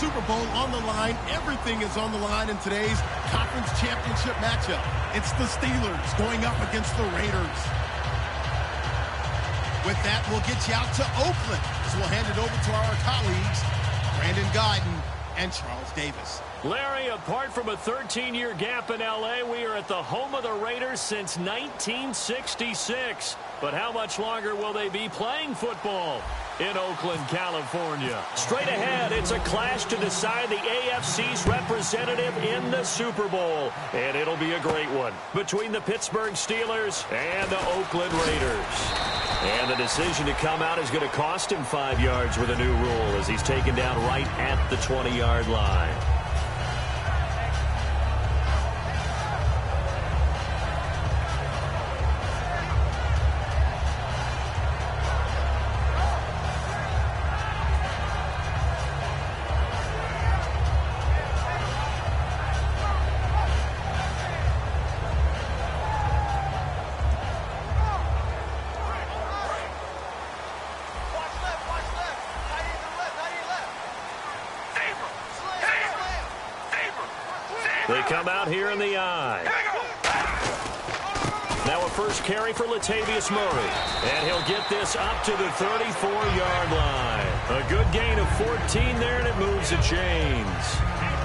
Super Bowl on the line. Everything is on the line in today's conference championship matchup. It's the Steelers going up against the Raiders. With that, we'll get you out to Oakland as we'll hand it over to our colleagues, Brandon Guyton and Charles Davis. Larry, apart from a 13-year gap in L.A., we are at the home of the Raiders since 1966. But how much longer will they be playing football in Oakland, California? Straight ahead, it's a clash to decide the AFC's representative in the Super Bowl. And it'll be a great one between the Pittsburgh Steelers and the Oakland Raiders. And the decision to come out is going to cost him 5 yards with a new rule as he's taken down right at the 20-yard line. They come out here in the I. Now a first carry for Latavius Murray. And he'll get this up to the 34-yard line. A good gain of 14 there, and it moves the chains.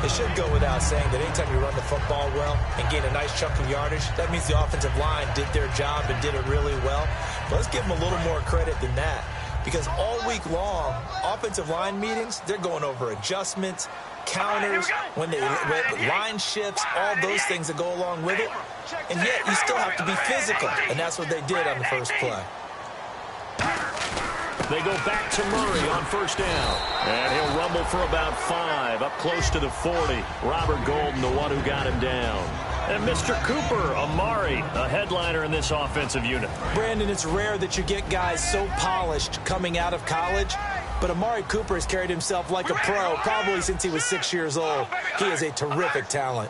It should go without saying that anytime you run the football well and gain a nice chunk of yardage, that means the offensive line did their job and did it really well. But let's give them a little more credit than that. Because all week long, offensive line meetings, they're going over adjustments, counters, when they line shifts, all those things that go along with it. And yet, you still have to be physical. And that's what they did on the first play. They go back to Murray on first down. And he'll rumble for about 5, up close to the 40. Robert Golden, the one who got him down. And Mr. Cooper, Amari, a headliner in this offensive unit. Brandon, it's rare that you get guys so polished coming out of college, but Amari Cooper has carried himself like a pro probably since he was 6 years old. He is a terrific talent.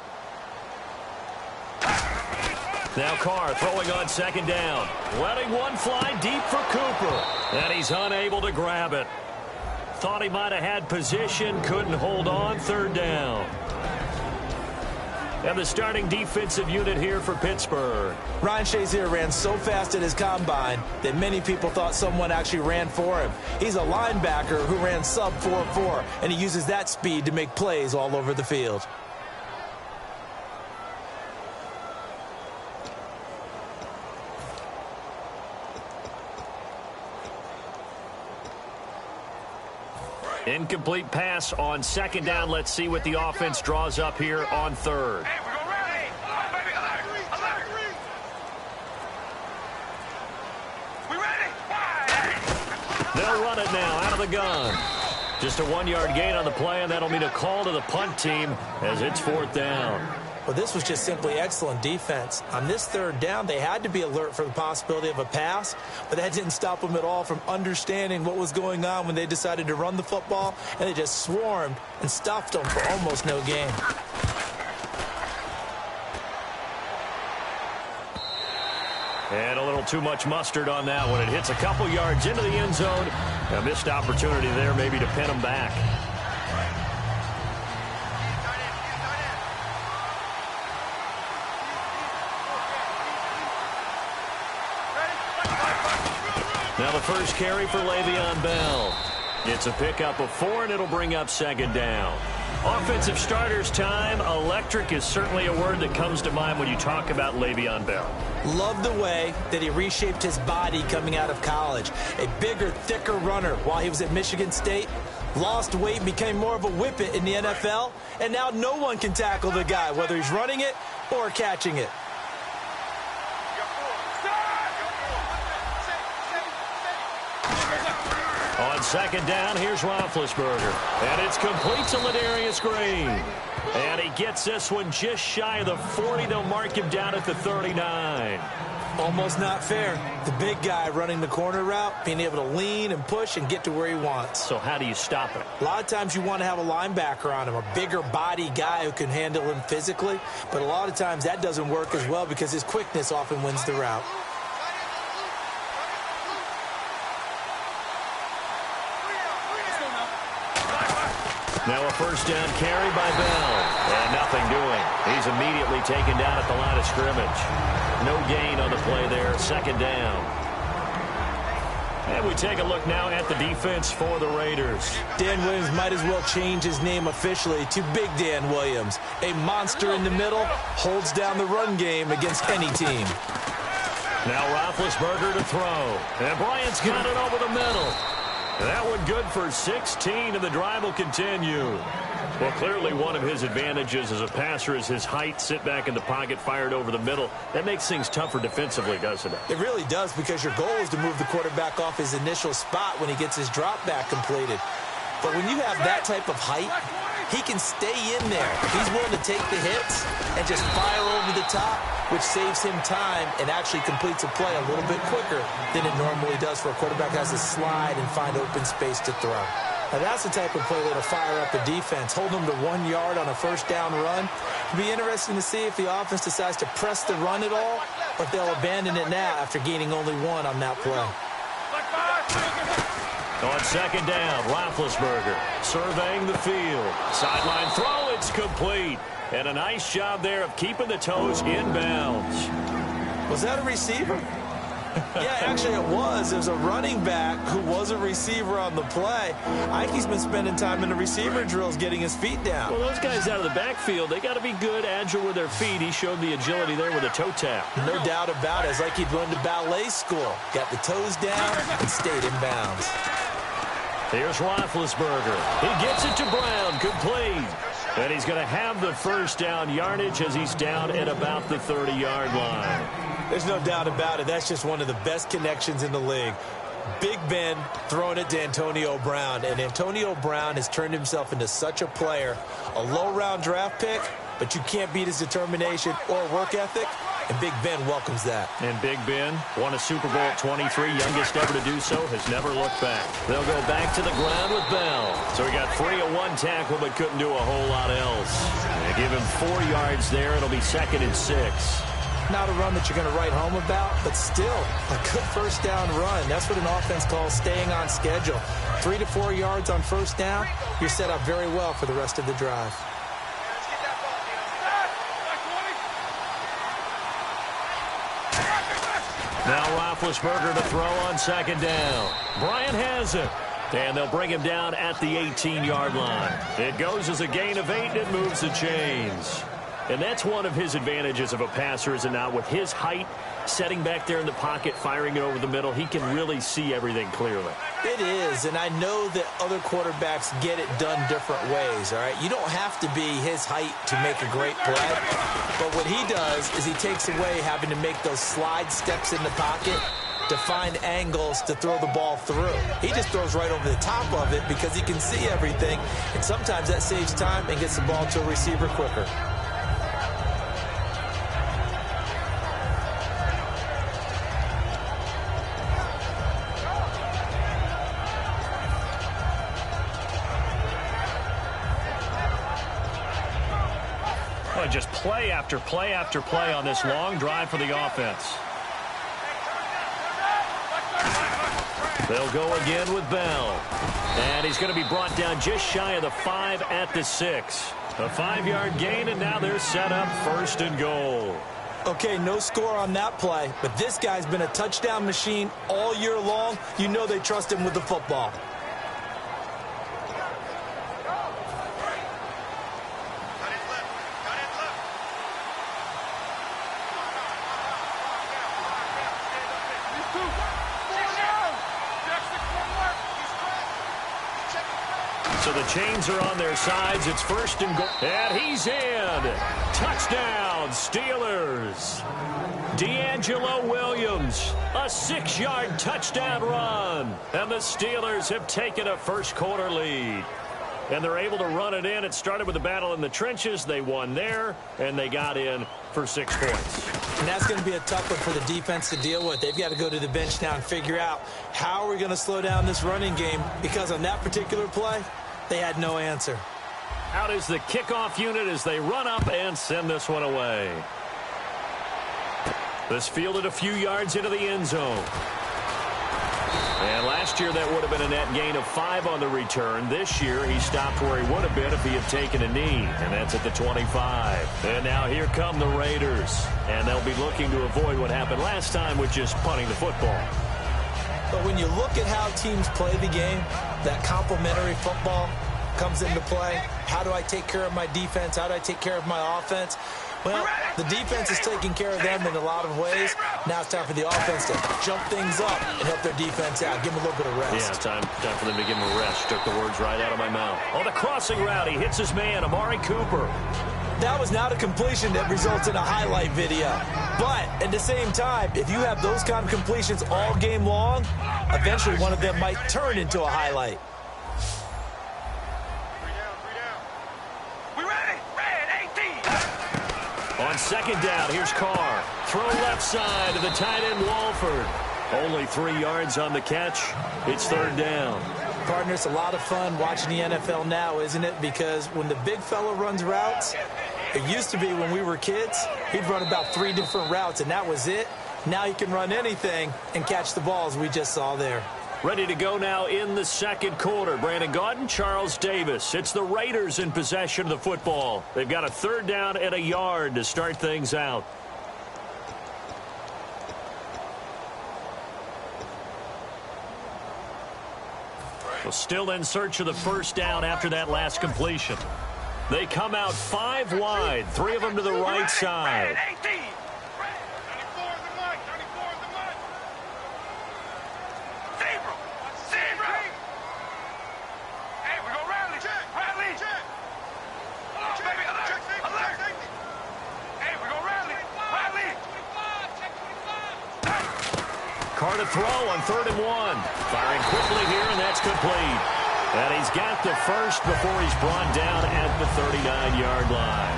Now Carr throwing on second down. Letting one fly deep for Cooper. And he's unable to grab it. Thought he might have had position, couldn't hold on, third down. And the starting defensive unit here for Pittsburgh. Ryan Shazier ran so fast at his combine that many people thought someone actually ran for him. He's a linebacker who ran sub 4.4, and he uses that speed to make plays all over the field. Incomplete pass on second down. Let's see what the offense draws up here on third. Hey, we're going ready. Come on, baby. Alert. We ready? They'll run it now out of the gun. Just a 1-yard gain on the play, and that'll mean a call to the punt team as it's fourth down. Well, this was just simply excellent defense. On this third down, they had to be alert for the possibility of a pass, but that didn't stop them at all from understanding what was going on when they decided to run the football, and they just swarmed and stuffed them for almost no gain. And a little too much mustard on that one. It hits a couple yards into the end zone. A missed opportunity there maybe to pin them back. Now the first carry for Le'Veon Bell. It's a pickup of 4, and it'll bring up second down. Offensive starters time. Electric is certainly a word that comes to mind when you talk about Le'Veon Bell. Love the way that he reshaped his body coming out of college. A bigger, thicker runner while he was at Michigan State. Lost weight, became more of a whippet in the NFL, and now no one can tackle the guy, whether he's running it or catching it. On second down, here's Roethlisberger. And it's complete to Ladarius Green. And he gets this one just shy of the 40. They'll mark him down at the 39. Almost not fair. The big guy running the corner route, being able to lean and push and get to where he wants. So how do you stop it? A lot of times you want to have a linebacker on him, a bigger body guy who can handle him physically. But a lot of times that doesn't work as well because his quickness often wins the route. Now a first down carry by Bell. And nothing doing. He's immediately taken down at the line of scrimmage. No gain on the play there. Second down. And we take a look now at the defense for the Raiders. Dan Williams might as well change his name officially to Big Dan Williams. A monster in the middle, holds down the run game against any team. Now Roethlisberger to throw. And Bryant's got it over the middle. That one good for 16, and the drive will continue. Well, clearly one of his advantages as a passer is his height. Sit back in the pocket, fired over the middle. That makes things tougher defensively, doesn't it? It really does, because your goal is to move the quarterback off his initial spot when he gets his drop back completed. But when you have that type of height, he can stay in there. He's willing to take the hits and just fire over the top, which saves him time and actually completes a play a little bit quicker than it normally does for a quarterback who has to slide and find open space to throw. Now, that's the type of play that'll fire up the defense. Hold them to 1 yard on a first down run. It'll be interesting to see if the offense decides to press the run at all, or if they'll abandon it now after gaining only 1 on that play. On second down, Roethlisberger surveying the field. Sideline throw, it's complete. And a nice job there of keeping the toes in bounds. Was that a receiver? Yeah, actually it was. There's a running back who was a receiver on the play. Ike's been spending time in the receiver drills getting his feet down. Well, those guys out of the backfield, they got to be good, agile with their feet. He showed the agility there with a toe tap. No doubt about it. It's like he'd run to ballet school. Got the toes down and stayed in bounds. Here's Roethlisberger. He gets it to Brown, complete. And he's going to have the first down yardage as he's down at about the 30-yard line. There's no doubt about it. That's just one of the best connections in the league. Big Ben throwing it to Antonio Brown. And Antonio Brown has turned himself into such a player. A low-round draft pick, but you can't beat his determination or work ethic. And Big Ben welcomes that. And Big Ben won a Super Bowl at 23, youngest ever to do so, has never looked back. They'll go back to the ground with Bell. So he got 3 of 1 tackle, but couldn't do a whole lot else. They give him 4 yards there. It'll be 2nd and 6. Not a run that you're going to write home about, but still a good first down run. That's what an offense calls staying on schedule. 3 to 4 yards on first down, you're set up very well for the rest of the drive. Now Roethlisberger to throw on second down. Bryant has it. And they'll bring him down at the 18-yard line. It goes as a gain of 8, and it moves the chains. And that's one of his advantages of a passer, is it not? With his height, setting back there in the pocket, firing it over the middle, he can really see everything clearly. It is, and I know that other quarterbacks get it done different ways, all right? You don't have to be his height to make a great play. But what he does is he takes away having to make those slide steps in the pocket to find angles to throw the ball through. He just throws right over the top of it because he can see everything, and sometimes that saves time and gets the ball to a receiver quicker. Just play after play after play on this long drive for the offense. They'll go again with Bell. And he's going to be brought down just shy of the 5 at the 6. A 5-yard gain, and now they're set up 1st and goal. Okay, no score on that play, but this guy's been a touchdown machine all year long. You know they trust him with the football. So the chains are on their sides. It's 1st and goal. And he's in. Touchdown, Steelers. D'Angelo Williams, a 6-yard touchdown run. And the Steelers have taken a first-quarter lead. And they're able to run it in. It started with a battle in the trenches. They won there, and they got in for 6 points. And that's going to be a tough one for the defense to deal with. They've got to go to the bench now and figure out how are we going to slow down this running game, because on that particular play, they had no answer. Out is the kickoff unit as they run up and send this one away. This fielded a few yards into the end zone. And last year, that would have been a net gain of 5 on the return. This year, he stopped where he would have been if he had taken a knee, and that's at the 25. And now here come the Raiders, and they'll be looking to avoid what happened last time with just punting the football. But when you look at how teams play the game, that complementary football comes into play. How do I take care of my defense? How do I take care of my offense? Well, the defense is taking care of them in a lot of ways. Now it's time for the offense to jump things up and help their defense out. Give them a little bit of rest. Yeah, time for them to give him a rest. Took the words right out of my mouth. On the crossing route, he hits his man, Amari Cooper. That was not a completion that results in a highlight video. But at the same time, if you have those kind of completions all game long, eventually one of them might turn into a highlight. On second down, here's Carr. Throw left side to the tight end, Walford. Only 3 yards on the catch. It's third down. Partner, it's a lot of fun watching the NFL now, isn't it? Because when the big fella runs routes, it used to be when we were kids, he'd run about 3 different routes, and that was it. Now he can run anything and catch the balls we just saw there. Ready to go now in the second quarter. Brandon Gaudin, Charles Davis. It's the Raiders in possession of the football. They've got a third down and a yard to start things out. Well, still in search of the first down after that last completion. They come out 5 wide, 3 of them to the right side. Carr to throw on 3rd and 1. Firing quickly here, and that's complete. And he's got the first before he's brought down at the 39-yard line.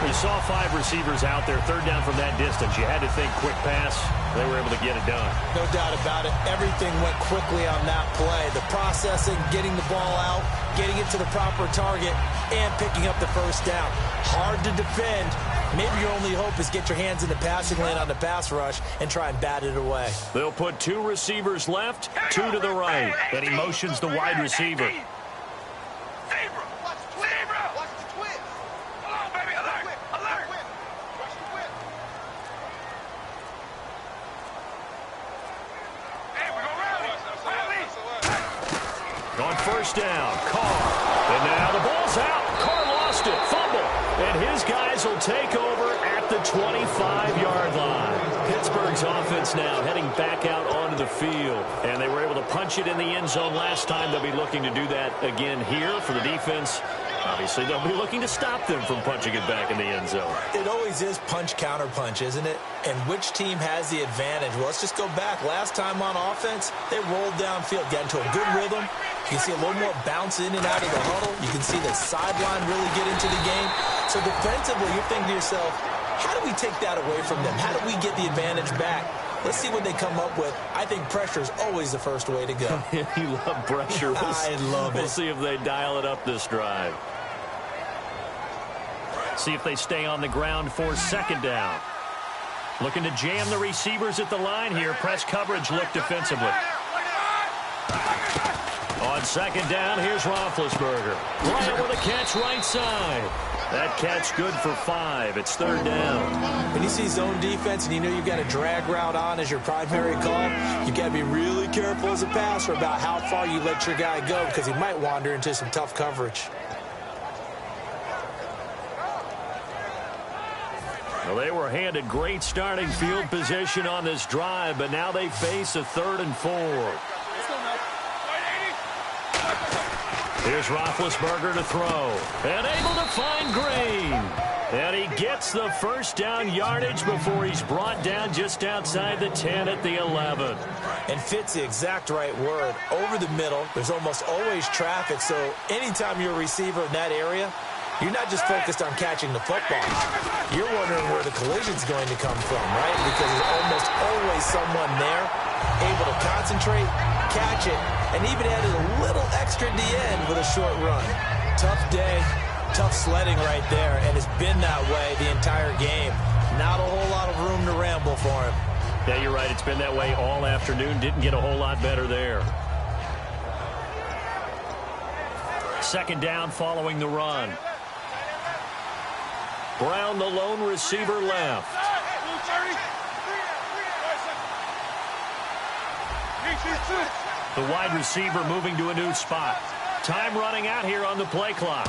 You saw 5 receivers out there, third down from that distance. You had to think quick pass. They were able to get it done. No doubt about it. Everything went quickly on that play. The processing, getting the ball out, getting it to the proper target, and picking up the first down. Hard to defend. Maybe your only hope is get your hands in the passing lane on the pass rush and try and bat it away. They'll put 2 receivers left, 2 to the right. And he motions the wide receiver. On first down, Carr. And now the ball's out. Carr lost it. Fumble. And his guys will take over at the 25-yard line. Pittsburgh's offense now heading back out onto the field. And they were able to punch it in the end zone last time. They'll be looking to do that again here for the defense. Obviously, they'll be looking to stop them from punching it back in the end zone. It always is punch-counter-punch, isn't it? And which team has the advantage? Well, let's just go back. Last time on offense, they rolled downfield, got into a good rhythm. You can see a little more bounce in and out of the huddle. You can see the sideline really get into the game. So defensively, you're thinking to yourself, how do we take that away from them? How do we get the advantage back? Let's see what they come up with. I think pressure is always the first way to go. You love pressure. I love it. We'll see if they dial it up this drive. See if they stay on the ground for second down. Looking to jam the receivers at the line here. Press coverage look defensively. On second down, here's Roethlisberger. Bryant with a catch right side. That catch good for 5. It's third down. When you see zone defense and you know you've got a drag route on as your primary call, you've got to be really careful as a passer about how far you let your guy go because he might wander into some tough coverage. Well, they were handed great starting field position on this drive, but now they face a 3rd and 4. Here's Roethlisberger to throw. And able to find Green. And he gets the first down yardage before he's brought down just outside the 10 at the 11. And fits the exact right word. Over the middle, there's almost always traffic, so anytime you're a receiver in that area, you're not just focused on catching the football. You're wondering where the collision's going to come from, right? Because there's almost always someone there able to concentrate, catch it, and even added a little extra at the end with a short run. Tough day, tough sledding right there, and it's been that way the entire game. Not a whole lot of room to ramble for him. Yeah, you're right. It's been that way all afternoon. Didn't get a whole lot better there. Second down following the run. Brown, the lone receiver, left. The wide receiver moving to a new spot. Time running out here on the play clock.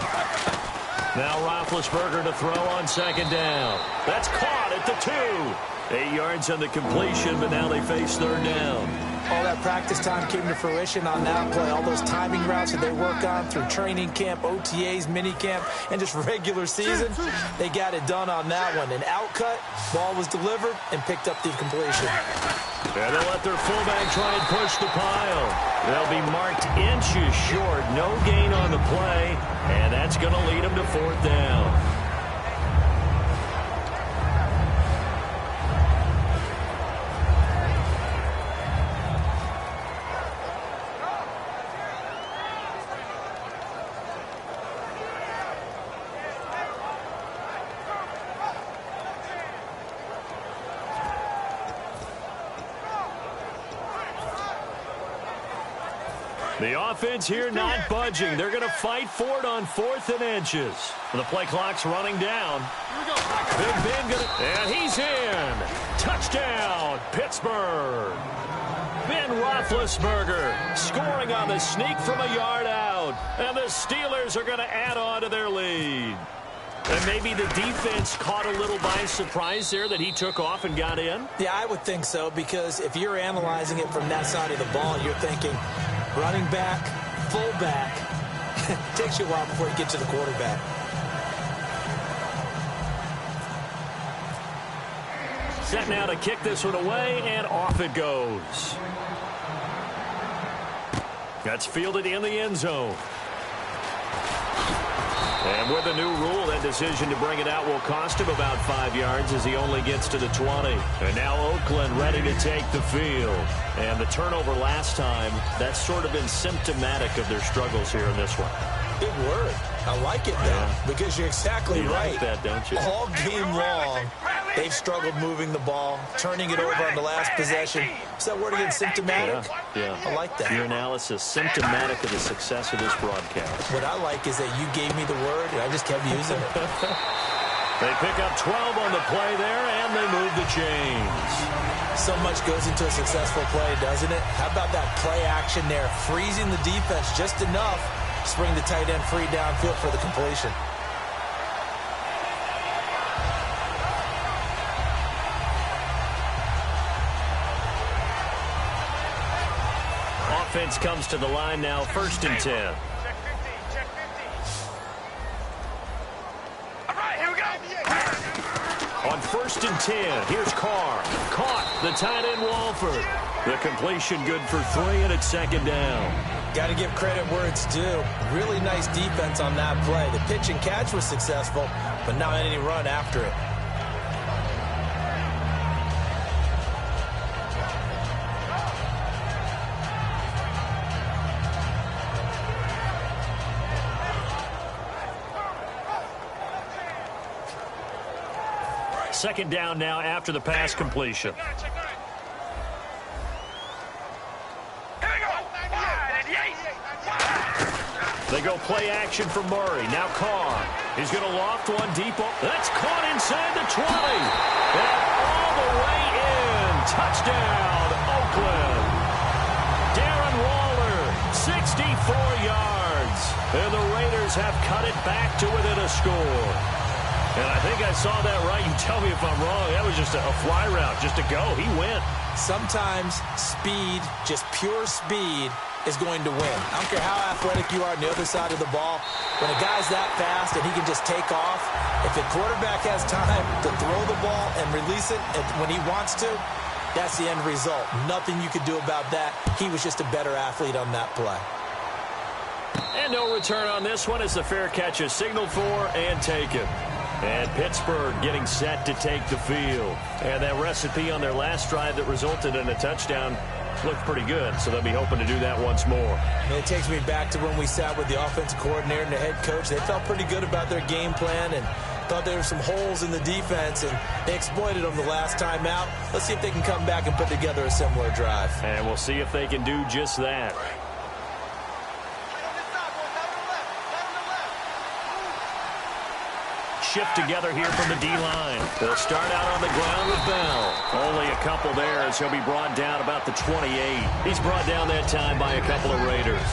Now Roethlisberger to throw on second down. That's caught at the 2. 8 yards on the completion, but now they face third down. All that practice time came to fruition on that play. All those timing routes that they work on through training camp, OTAs, minicamp, and just regular season, they got it done on that one. An outcut, ball was delivered, and picked up the completion. And they'll let their fullback try and push the pile. They'll be marked inches short. No gain on the play, and that's going to lead them to fourth down. The offense here not budging. They're going to fight for it on 4th and inches. The play clock's running down. Big Ben and he's in. Touchdown, Pittsburgh. Ben Roethlisberger scoring on the sneak from a yard out. And the Steelers are going to add on to their lead. And maybe the defense caught a little by surprise there that he took off and got in? Yeah, I would think so, because if you're analyzing it from that side of the ball, you're thinking running back, fullback. It takes you a while before you get to the quarterback. Set now to kick this one away, and off it goes. That's fielded in the end zone. And with a new rule, that decision to bring it out will cost him about 5 yards as he only gets to the 20. And now Oakland ready to take the field. And the turnover last time, that's sort of been symptomatic of their struggles here in this one. Good word. I like it, though, because you're exactly right. You like that, don't you? All game long, they've struggled moving the ball, turning it over on the last possession. Is that word again, symptomatic? Yeah. I like that. Your analysis, symptomatic of the success of this broadcast. What I like is that you gave me the word, and I just kept using it. They pick up 12 on the play there, and they move the chains. So much goes into a successful play, doesn't it? How about that play action there, freezing the defense just enough to bring the tight end free downfield for the completion. Offense comes to the line now, 1st and 10. Check 50. All right, here we go. On 1st and 10, here's Carr. Caught the tight end Walford. The completion good for 3, and it's 2nd down. Got to give credit where it's due. Really nice defense on that play. The pitch and catch was successful, but not any run after it. Second down now after the pass completion. They go play action for Murray. Now Carr. He's going to loft one deep. That's caught inside the 20. And all the way in. Touchdown, Oakland. Darren Waller, 64 yards. And the Raiders have cut it back to within a score. And I think I saw that right. You tell me if I'm wrong. That was just a fly route, just a go. He went. Sometimes speed, just pure speed, is going to win. I don't care how athletic you are on the other side of the ball. When a guy's that fast and he can just take off, if the quarterback has time to throw the ball and release it when he wants to, that's the end result. Nothing you could do about that. He was just a better athlete on that play. And no return on this one as the fair catch is signaled for and taken. And Pittsburgh getting set to take the field. And that recipe on their last drive that resulted in a touchdown looked pretty good, so they'll be hoping to do that once more. And it takes me back to when we sat with the offensive coordinator and the head coach. They felt pretty good about their game plan, and Thought there were some holes in the defense, and they exploited them the last time out. Let's see if they can come back and put together a similar drive. And we'll see if they can do just that. Shift together here from the D-line. They'll start out on the ground with Bell. Only a couple there as he'll be brought down about the 28. He's brought down that time by a couple of Raiders.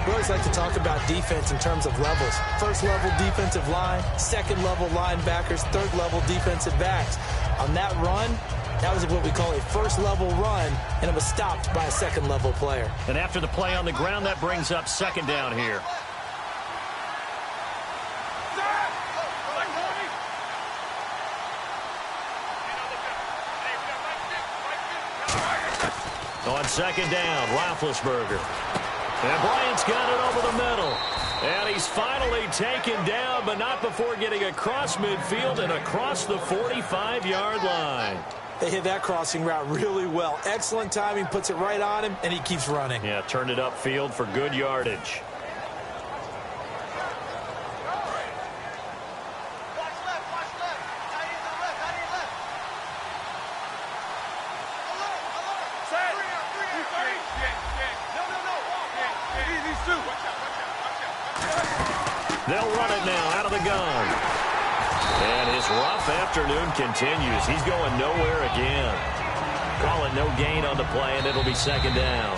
We always like to talk about defense in terms of levels. First-level defensive line, second-level linebackers, third-level defensive backs. On that run, that was what we call a first-level run, and it was stopped by a second-level player. And after the play on the ground, that brings up second down here. On second down, Roethlisberger. And Bryant's got it over the middle. And he's finally taken down, but not before getting across midfield and across the 45-yard line. They hit that crossing route really well. Excellent timing, puts it right on him, and he keeps running. Yeah, turned it upfield for good yardage. They'll run it now out of the gun. And his rough afternoon continues. He's going nowhere again. Call it no gain on the play, and it'll be second down.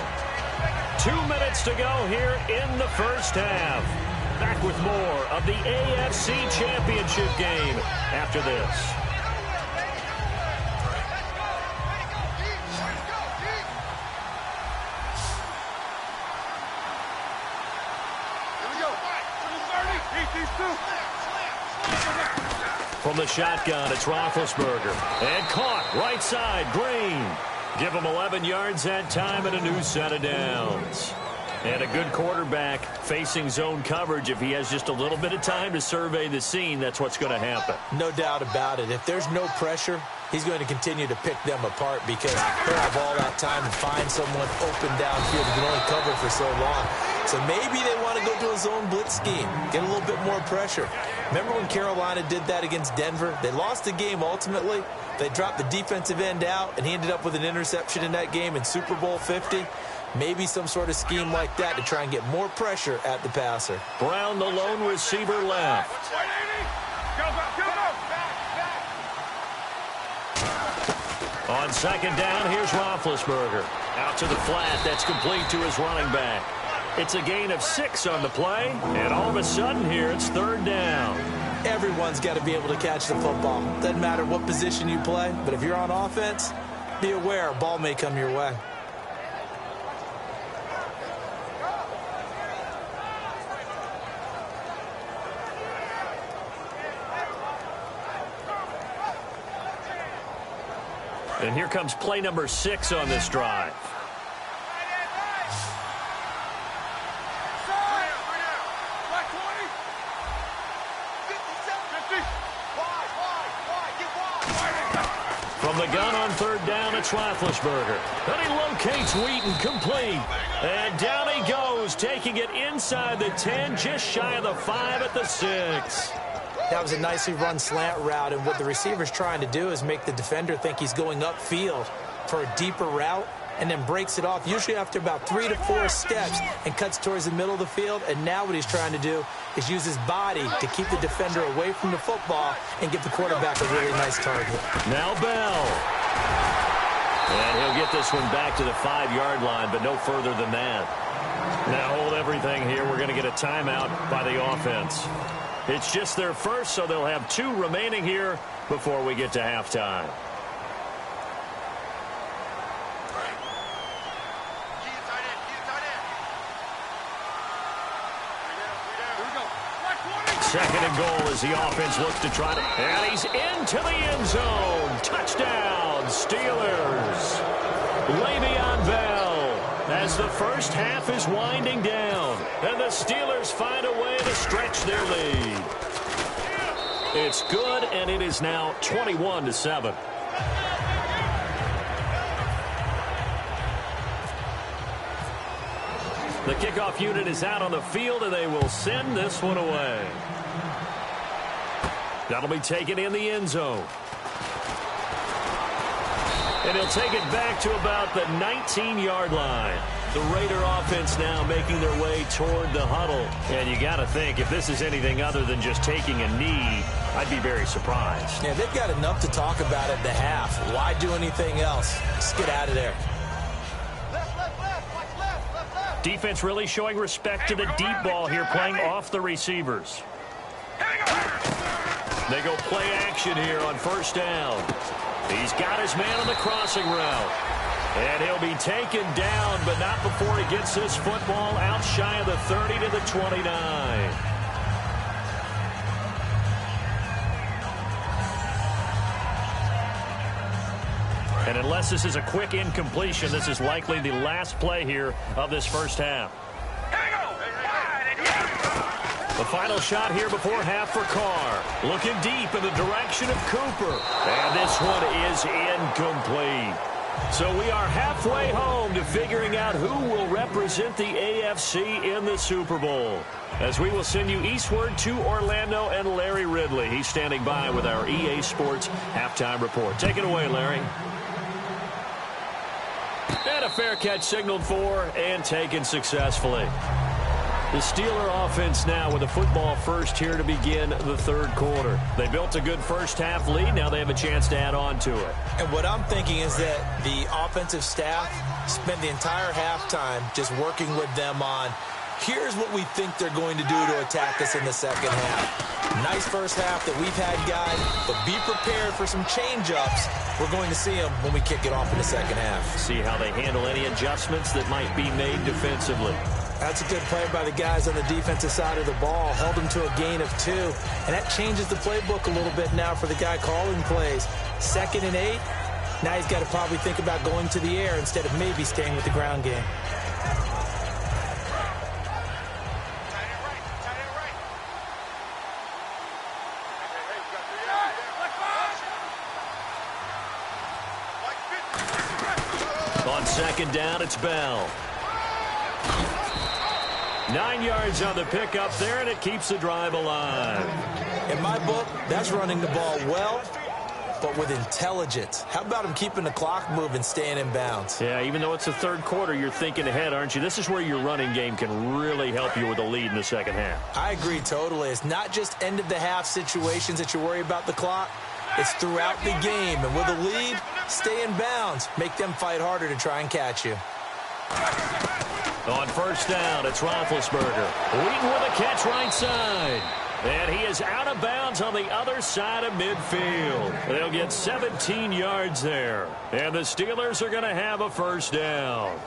2 minutes to go here in the first half. Back with more of the AFC Championship game after this. From the shotgun, it's Roethlisberger. And caught right side, Green. Give him 11 yards that time and a new set of downs. And a good quarterback facing zone coverage. If he has just a little bit of time to survey the scene, that's what's going to happen. No doubt about it. If there's no pressure, he's going to continue to pick them apart because he'll have all that time to find someone open downfield. He can only cover for so long. So maybe they want to go to a zone blitz scheme, get a little bit more pressure. Remember when Carolina did that against Denver? They lost the game ultimately. They dropped the defensive end out, and he ended up with an interception in that game in Super Bowl 50. Maybe some sort of scheme like that to try and get more pressure at the passer. Brown, the lone receiver, left. On second down, here's Roethlisberger. Out to the flat, that's complete to his running back. It's a gain of 6 on the play, and all of a sudden here, it's third down. Everyone's got to be able to catch the football. Doesn't matter what position you play, but if you're on offense, be aware a ball may come your way. And here comes play number 6 on this drive. From the gun on third down, it's Roethlisberger. Then he locates Wheaton, complete. And down he goes, taking it inside the 10, just shy of the 5 at the 6. That was a nicely run slant route, and what the receiver's trying to do is make the defender think he's going upfield for a deeper route, and then breaks it off, usually after about 3 to 4 steps, and cuts towards the middle of the field. And now what he's trying to do is use his body to keep the defender away from the football and give the quarterback a really nice target. Now Bell. And he'll get this one back to the 5-yard line, but no further than that. Now hold everything here. We're going to get a timeout by the offense. It's just their first, so they'll have 2 remaining here before we get to halftime. Second and goal as the offense looks to try to... And he's into the end zone. Touchdown, Steelers. Le'Veon Bell as the first half is winding down. And the Steelers find a way to stretch their lead. It's good, and it is now 21-7. The kickoff unit is out on the field, and they will send this one away. That'll be taken in the end zone. And he'll take it back to about the 19-yard line. The Raider offense now making their way toward the huddle. And you got to think, if this is anything other than just taking a knee, I'd be very surprised. Yeah, they've got enough to talk about at the half. Why do anything else? Just get out of there. Defense really showing respect to the deep ball here, playing off the receivers. They go play action here on first down. He's got his man on the crossing route. And he'll be taken down, but not before he gets this football out shy of the 30 to the 29. And unless this is a quick incompletion, this is likely the last play here of this first half. The final shot here before half for Carr. Looking deep in the direction of Cooper. And this one is incomplete. So we are halfway home to figuring out who will represent the AFC in the Super Bowl. As we will send you eastward to Orlando and Larry Ridley. He's standing by with our EA Sports halftime report. Take it away, Larry. And a fair catch signaled for and taken successfully. The Steeler offense now with a football first here to begin the third quarter. They built a good first half lead. Now they have a chance to add on to it. And what I'm thinking is that the offensive staff spent the entire halftime just working with them on, here's what we think they're going to do to attack us in the second half. Nice first half that we've had, guys, but be prepared for some change-ups. We're going to see them when we kick it off in the second half. See how they handle any adjustments that might be made defensively. That's a good play by the guys on the defensive side of the ball. Held them to a gain of 2. And that changes the playbook a little bit now for the guy calling plays. 2nd and 8. Now he's got to probably think about going to the air instead of maybe staying with the ground game. On second down, it's Bell. 9 yards on the pickup there, and it keeps the drive alive. In my book, that's running the ball well, but with intelligence. How about him keeping the clock moving, staying in bounds? Yeah, even though it's the third quarter, you're thinking ahead, aren't you? This is where your running game can really help you with a lead in the second half. I agree totally. It's not just end-of-the-half situations that you worry about the clock. It's throughout the game. And with a lead, stay in bounds. Make them fight harder to try and catch you. On first down, it's Roethlisberger. Wheaton with a catch right side. And he is out of bounds on the other side of midfield. They'll get 17 yards there. And the Steelers are going to have a first down.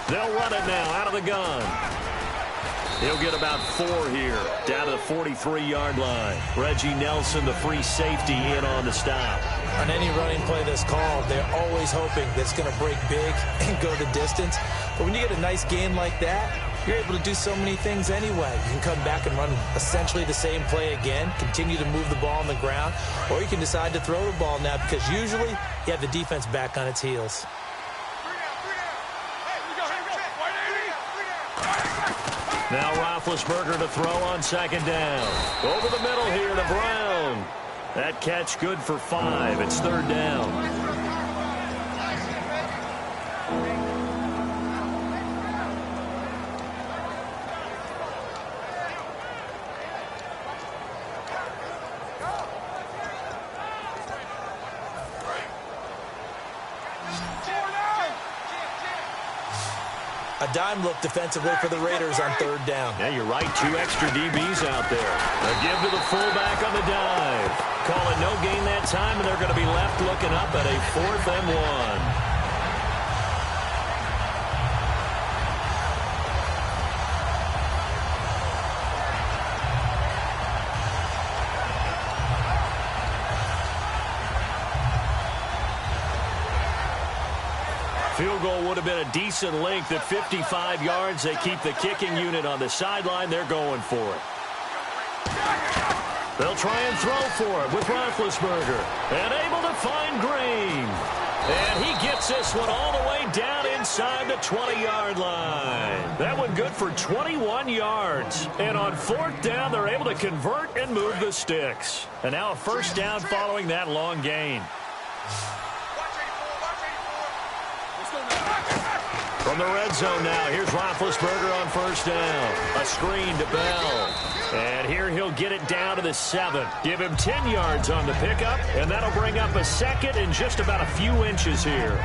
They'll run it now out of the gun. He'll get about 4 here, down to the 43-yard line. Reggie Nelson, the free safety, in on the stop. On any running play that's called, they're always hoping that it's going to break big and go the distance. But when you get a nice game like that, you're able to do so many things anyway. You can come back and run essentially the same play again, continue to move the ball on the ground, or you can decide to throw the ball now because usually you have the defense back on its heels. Now Roethlisberger to throw on second down. Over the middle here to Brown. That catch good for 5. It's third down. A dime look defensively for the Raiders on third down. Yeah, you're right. 2 extra DBs out there. A give to the fullback on the dive. Call it no gain that time, and they're going to be left looking up at a 4th and 1. Field goal would have been a decent length at 55 yards. They keep the kicking unit on the sideline. They're going for it. They'll try and throw for it with Roethlisberger. And able to find Green. And he gets this one all the way down inside the 20-yard line. That one good for 21 yards. And on 4th down, they're able to convert and move the sticks. And now a first down following that long gain. From the red zone now, here's Roethlisberger on first down. A screen to Bell. And here he'll get it down to the 7. Give him 10 yards on the pickup, and that'll bring up a second and just about a few inches here.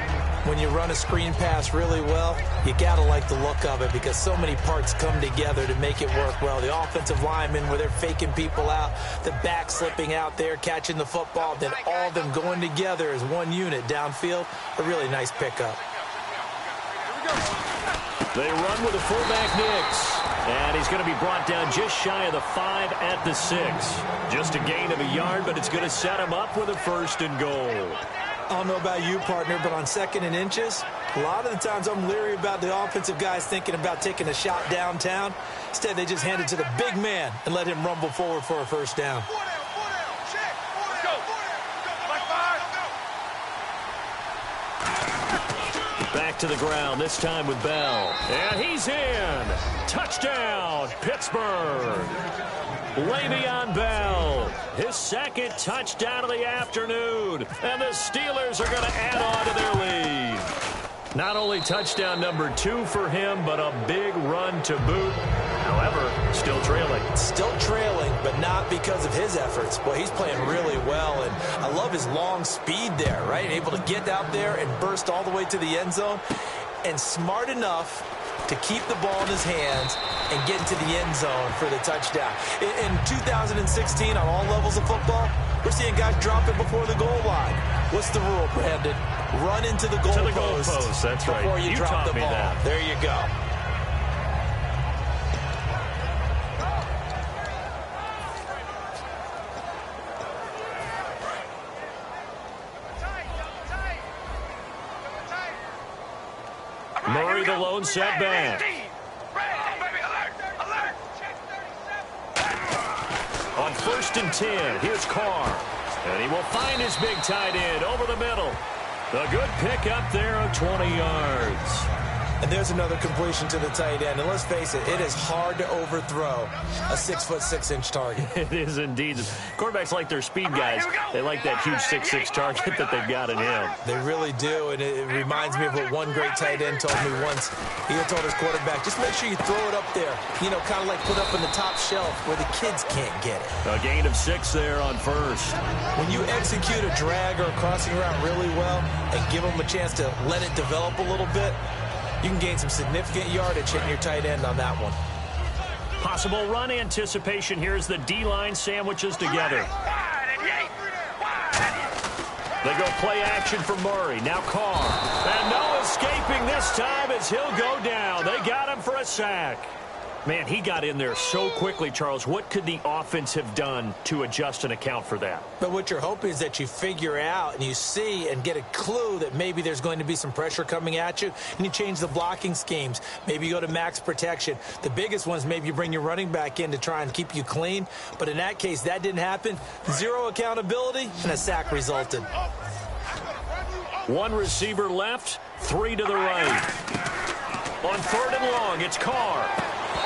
When you run a screen pass really well, you got to like the look of it because so many parts come together to make it work well. The offensive linemen, where they're faking people out, the back slipping out there, catching the football, then all of them going together as one unit downfield. A really nice pickup. They run with a fullback Nix. And he's going to be brought down just shy of the 5 at the 6. Just a gain of a yard, but it's going to set him up with a 1st and goal. I don't know about you, partner, but on 2nd and inches, a lot of the times I'm leery about the offensive guys thinking about taking a shot downtown. Instead, they just hand it to the big man and let him rumble forward for a 1st down. Back to the ground, this time with Bell. And he's in. Touchdown, Pittsburgh. Le'Veon Bell, his 2nd touchdown of the afternoon. And the Steelers are going to add on to their lead. Not only touchdown number 2 for him, but a big run to boot. However, still trailing. Still trailing, but not because of his efforts. Boy, he's playing really well, and I love his long speed there, right? Able to get out there and burst all the way to the end zone, and smart enough to keep the ball in his hands and get into the end zone for the touchdown. In 2016, on all levels of football, we're seeing guys drop it before the goal line. What's the rule, Brandon? Run into the goal post. That's right. Before you drop the ball. That. There you go. Murray, the lone setback. On 1st and 10, here's Carr. And he will find his big tight end over the middle. A good pickup there of 20 yards. And there's another completion to the tight end. And let's face it, it is hard to overthrow a 6'6" target. It is indeed. Quarterbacks like their speed guys. They like that huge 6'6" target that they've got in him. They really do. And it reminds me of what one great tight end told me once. He had told his quarterback, just make sure you throw it up there. You know, kind of like put up in the top shelf where the kids can't get it. A gain of 6 there on 1st. When you execute a drag or a crossing route really well and give them a chance to let it develop a little bit, you can gain some significant yardage hitting your tight end on that one. Possible run anticipation here as the D-line sandwiches together. They go play action for Murray. Now Carr. And no escaping this time as he'll go down. They got him for a sack. Man, he got in there so quickly, Charles. What could the offense have done to adjust and account for that? But what you're hoping is that you figure out and you see and get a clue that maybe there's going to be some pressure coming at you, and you change the blocking schemes. Maybe you go to max protection. The biggest one is maybe you bring your running back in to try and keep you clean. But in that case, that didn't happen. 0 accountability, and a sack resulted. 1 receiver left, 3 to the right. On 3rd and long, it's Carr.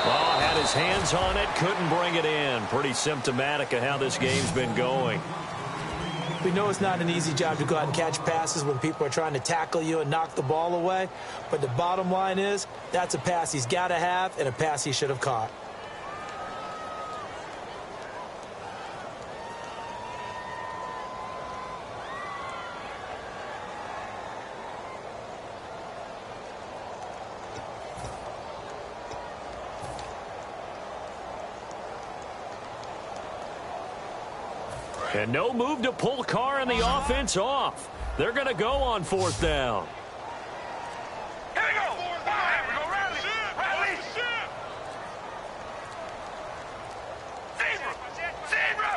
Oh, had his hands on it, couldn't bring it in. Pretty symptomatic of how this game's been going. We know it's not an easy job to go out and catch passes when people are trying to tackle you and knock the ball away. But the bottom line is, that's a pass he's got to have and a pass he should have caught. And no move to pull Carr and the offense off. They're going to go on 4th down. Here we go. We go rally. Rally. Zebra.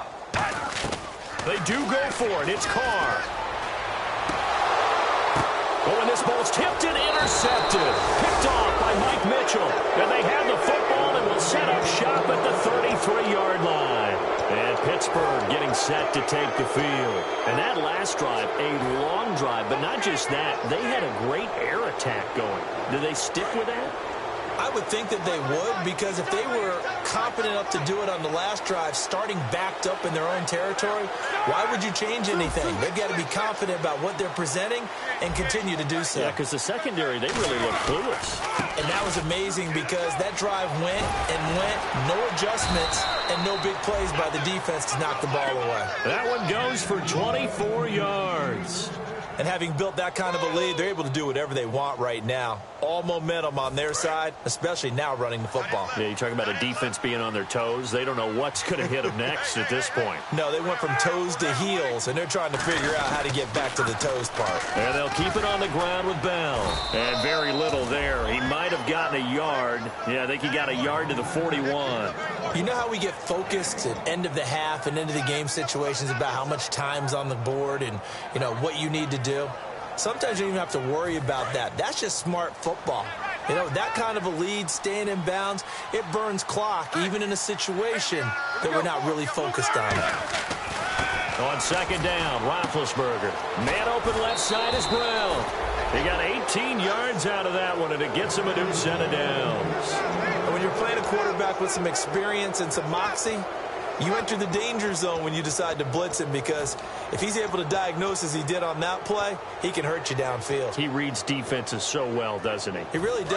They do go for it. It's Carr. Oh, and this ball's tipped and intercepted. Picked off by Mike Mitchell. And they have the football and will set up shop at the 33-yard line. And Pittsburgh getting set to take the field. And that last drive, a long drive, but not just that. They had a great air attack going. Do they stick with that? I would think that they would, because if they were confident enough to do it on the last drive, starting backed up in their own territory, why would you change anything? They've got to be confident about what they're presenting and continue to do so. Yeah, because the secondary, they really look clueless. And that was amazing because that drive went and went, no adjustments, and no big plays by the defense to knock the ball away. That one goes for 24 yards. And having built that kind of a lead, they're able to do whatever they want right now. All momentum on their side, especially now running the football. Yeah, you're talking about a defense being on their toes. They don't know what's going to hit them next at this point. No, they went from toes to heels, and they're trying to figure out how to get back to the toes part. And they'll keep it on the ground with Bell. And very little there. He might have gotten a yard. Yeah, I think he got a yard to the 41. You know how we get focused at end of the half and into the game situations about how much time's on the board and, you know, what you need to do? Sometimes you don't even have to worry about that. That's just smart football. You know, that kind of a lead, staying in bounds, it burns clock, even in a situation that we're not really focused on. On second down, Roethlisberger. Man open left side is Brown. He got 18 yards out of that one, and it gets him a new set of downs. And when you're playing a quarterback with some experience and some moxie, you enter the danger zone when you decide to blitz him, because if he's able to diagnose as he did on that play, he can hurt you downfield. He reads defenses so well, doesn't he? He really does.